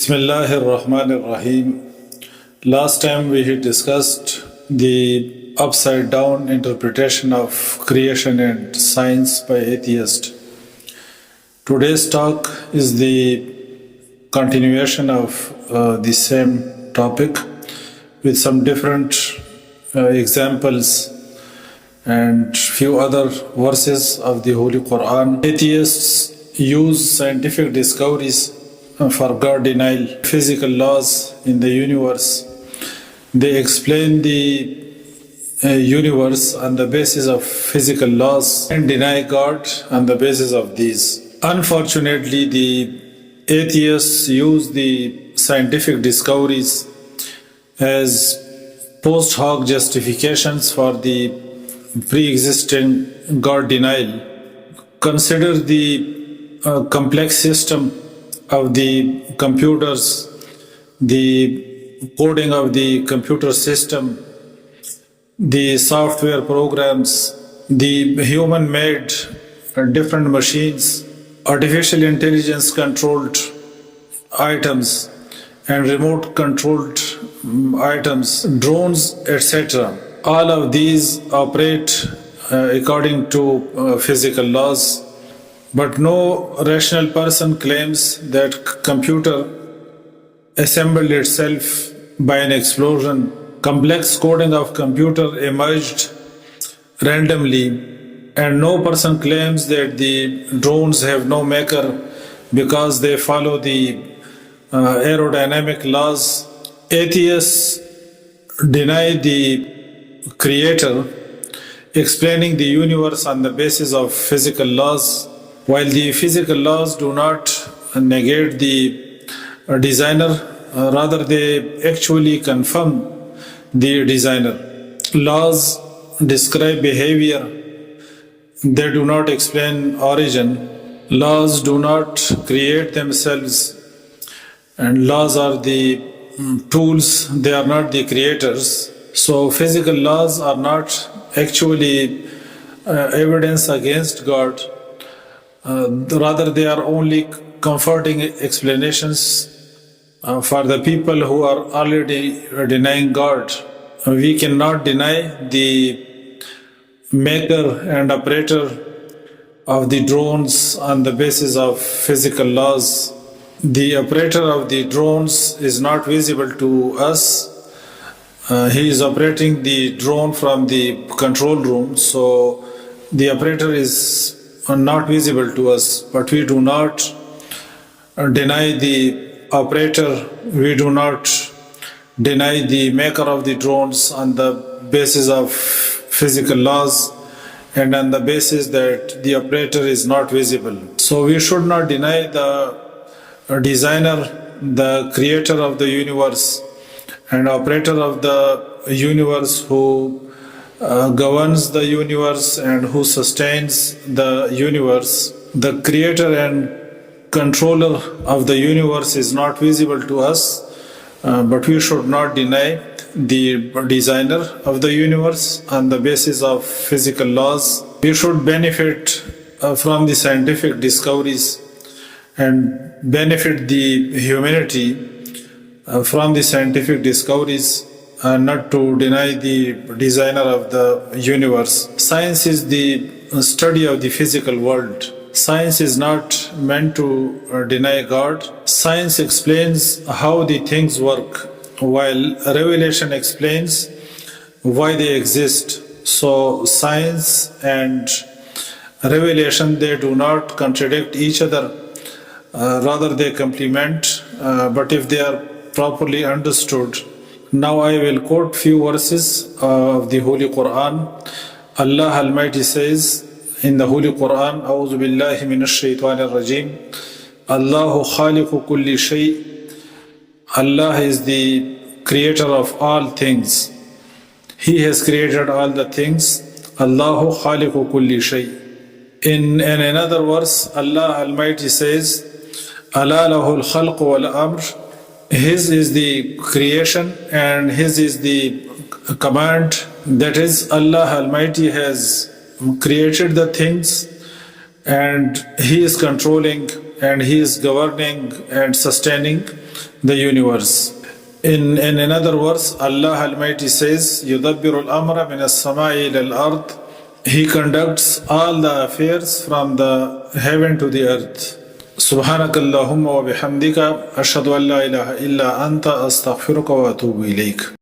Bismillahir Rahmanir Rahim. Last time we had discussed the upside down interpretation of creation and science by atheists. Today's talk is the continuation of the same topic with some different examples and few other verses of the Holy Quran. Atheists use scientific discoveries for God denial, physical laws in the universe. They explain the universe on the basis of physical laws and deny God on the basis of these. Unfortunately, the atheists use the scientific discoveries as post hoc justifications for the pre-existing God denial. Consider the complex system of the computers, the coding of the computer system, the software programs, the human-made different machines, artificial intelligence controlled items and remote controlled items, drones, etc. All of these operate according to physical laws. But no rational person claims that computer assembled itself by an explosion. Complex coding of computer emerged randomly, and no person claims that the drones have no maker because they follow the aerodynamic laws. Atheists deny the creator, explaining the universe on the basis of physical laws, while the physical laws do not negate the designer, rather they actually confirm the designer. Laws describe behavior, they do not explain origin. Laws do not create themselves, and laws are the tools, they are not the creators. So physical laws are not actually evidence against God. Rather, they are only comforting explanations for the people who are already denying God. We cannot deny the maker and operator of the drones on the basis of physical laws. The operator of the drones is not visible to us. He is operating the drone from the control room, so the operator is not visible to us, but we do not deny the operator, we do not deny the maker of the drones on the basis of physical laws and on the basis that the operator is not visible. So we should not deny the designer, the creator of the universe and operator of the universe who governs the universe and who sustains the universe. The creator and controller of the universe is not visible to us, but we should not deny the designer of the universe on the basis of physical laws. We should benefit from the scientific discoveries and benefit the humanity from the scientific discoveries, not to deny the designer of the universe. Science is the study of the physical world. Science is not meant to deny God. Science explains how the things work, while revelation explains why they exist. So science and revelation, they do not contradict each other. Rather they complement, but if they are properly understood. Now I will quote few verses of the Holy Quran. Allah Almighty says in the Holy Quran, A'udhu billahi minash shaitanir rajim, Allahu khaliqu kulli shay. Allah is the creator of all things. He has created all the things. Allahu khaliqu kulli shay. In another verse, Allah Almighty says, Ala lahul khalq wal amr. His is the creation and His is the command. That is, Allah Almighty has created the things and He is controlling and He is governing and sustaining. the universe. In another verse, Allah Almighty says, يُدَبِّرُ الْأَمْرَ مِنَ السَّمَاءِ إِلَى الْأَرْضِ. He conducts all the affairs from the heaven to the earth. سبحانك اللهم وبحمدك أشهد أن لا إله إلا أنت أستغفرك وأتوب إليك.